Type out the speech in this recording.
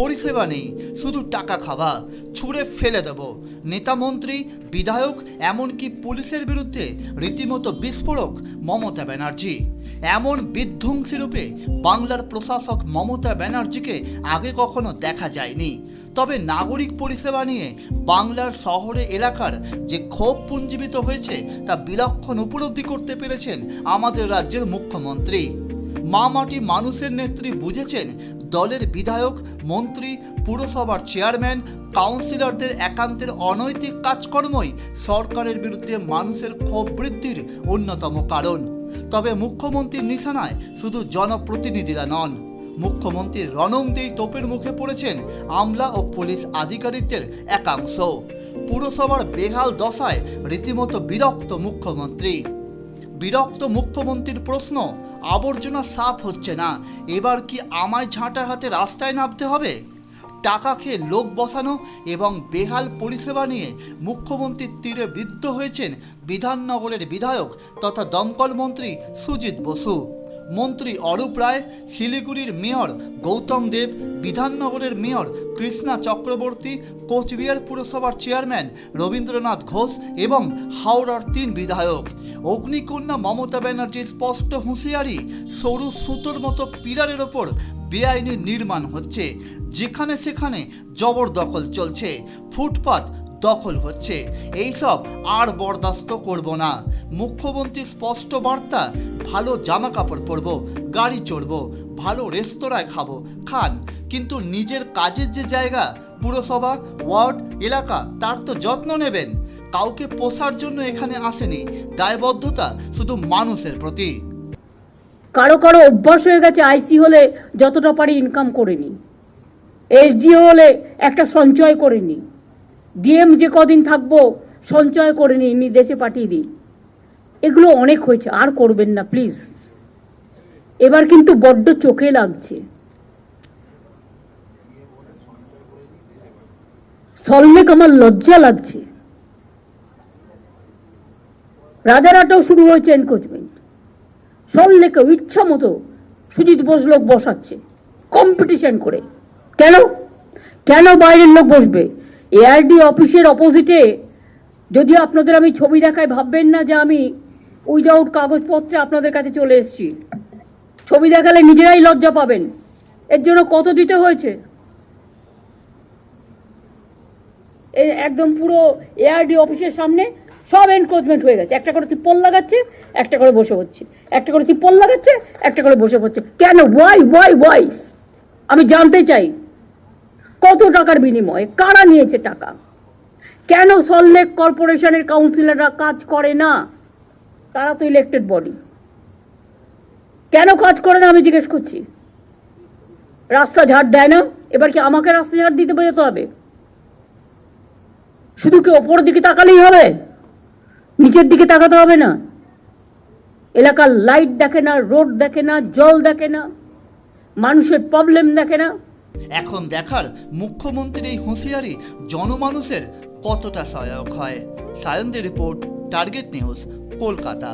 পরিষেবা নেই, শুধু টাকা খাওয়া, ছুঁড়ে ফেলে দেব। নেতা মন্ত্রী বিধায়ক এমনকি পুলিশের বিরুদ্ধে রীতিমতো বিস্ফোরক মমতা ব্যানার্জি। এমন বিধ্বংসী রূপে বাংলার প্রশাসক মমতা ব্যানার্জিকে আগে কখনো দেখা যায়নি। তবে নাগরিক পরিষেবা নিয়ে বাংলার শহরে এলাকার যে ক্ষোভ পুঞ্জীবিত হয়েছে তা বিলক্ষণ উপলব্ধি করতে পেরেছেন আমাদের রাজ্যের মুখ্যমন্ত্রী। মা মাটি মানুষের নেত্রী বুঝেছেন দলের বিধায়ক, মন্ত্রী, পুরসভার চেয়ারম্যান, কাউন্সিলরদের একান্তের অনৈতিক কাজকর্মই সরকারের বিরুদ্ধে মানুষের ক্ষোভ বৃদ্ধির অন্যতম কারণ। তবে মুখ্যমন্ত্রীর নিশানায় শুধু জনপ্রতিনিধিরা নন, মুখ্যমন্ত্রীর রণংদেই তোপের মুখে পড়েছেন আমলা ও পুলিশ আধিকারিকদের একাংশ। পুরসভার বেহাল দশায় রীতিমতো বিরক্ত মুখ্যমন্ত্রী। মুখ্যমন্ত্রীর প্রশ্ন, আবর্জনা সাফ হচ্ছে না, এবার কি আমায় ঝাঁটার হাতে রাস্তায় নামতে হবে? টাকা খেয়ে লোক বসানো এবং বেহাল পরিষেবা নিয়ে মুখ্যমন্ত্রীর তীরে বিদ্ধ হয়েছেন বিধাননগরের বিধায়ক তথা দমকল মন্ত্রী সুজিত বসু, মন্ত্রী অরূপ রায়, শিলিগুড়ির মেয়র গৌতম দেব, বিধাননগরের মেয়র কৃষ্ণা চক্রবর্তী, কোচবিহার পুরসভার চেয়ারম্যান রবীন্দ্রনাথ ঘোষ এবং হাওড়ার 3 বিধায়ক। অগ্নিকন্যা মমতা ব্যানার্জির স্পষ্ট হুঁশিয়ারি, সরু সুতোর মতো পিলারের ওপর বেআইনি নির্মাণ হচ্ছে, যেখানে সেখানে জবরদখল চলছে, ফুটপাত দখল হচ্ছে, এইসব আর বরদাস্ত করব না। মুখ্যমন্ত্রীর স্পষ্ট বার্তা, ভালো জামা কাপড় পরব, গাড়ি চড়ব, ভালো রেস্তোরাঁয় খাবো, খান, কিন্তু নিজের কাজের যে জায়গা, পুরসভা, ওয়ার্ড, এলাকা, তার তো যত্ন নেবেন। কাউকে পোষার জন্য এখানে আসেনি, দায়বদ্ধতা শুধু মানুষের প্রতি। কারো কারো অভ্যাস হয়ে গেছে আইসি হলে যতটা পারি ইনকাম করে নি, এসডিও হলে একটা সঞ্চয় করে নি, ডিএম যে কদিন থাকবো সঞ্চয় করে নি, দেশে পাঠিয়ে দিই। এগুলো অনেক হয়েছে, আর করবেন না প্লিজ। এবার কিন্তু বড্ড চোখে লাগছে। সলমেক আমার লজ্জা লাগছে। রাজারহাটেও শুরু হয়েছে এনক্রোচমেন্ট। সল্লেকেও ইচ্ছা মতো সুজিত বোস লোক বসাচ্ছে কম্পিটিশন করে। কেন কেন বাইরের লোক বসবে? এআরডি অফিসের অপোজিটে, যদি আপনাদের আমি ছবি দেখাই ভাববেন না যে আমি উইদাউট কাগজপত্রে আপনাদের কাছে চলে এসেছি। ছবি দেখালে নিজেরাই লজ্জা পাবেন। এর জন্য কত দিতে হয়েছে? একদম পুরো এআরডি অফিসের সামনে সব এনক্রোচমেন্ট হয়ে গেছে। একটা করে তিপ্পল লাগাচ্ছে, একটা করে বসে হচ্ছে, একটা করে তিপ্পল লাগাচ্ছে, একটা করে বসে পড়ছে। কেন? ওয়াই? আমি জানতে চাই কত টাকার বিনিময়ে কারা নিয়েছে টাকা? কেন সল্টলেক কর্পোরেশনের কাউন্সিলররা কাজ করে না? তারা তো ইলেক্টেড বডি, কেন কাজ করে না আমি জিজ্ঞেস করছি। রাস্তা ঝাড় দেয় না, এবার কি আমাকে রাস্তা ঝাড় দিতে বেরোতে হবে? শুধু কি ওপরের দিকে তাকালেই হবে? নিচের দিকে তাকাতে হবে না? এলাকার লাইট দেখে না, রোড দেখে না, জল দেখে না, মানুষের প্রবলেম দেখে না? এখন দেখার মুখ্যমন্ত্রীর এই হুঁশিয়ারি জনমানুষের কতটা সহায়ক হয়। সায়নদের রিপোর্ট, টার্গেট নিউজ, কলকাতা।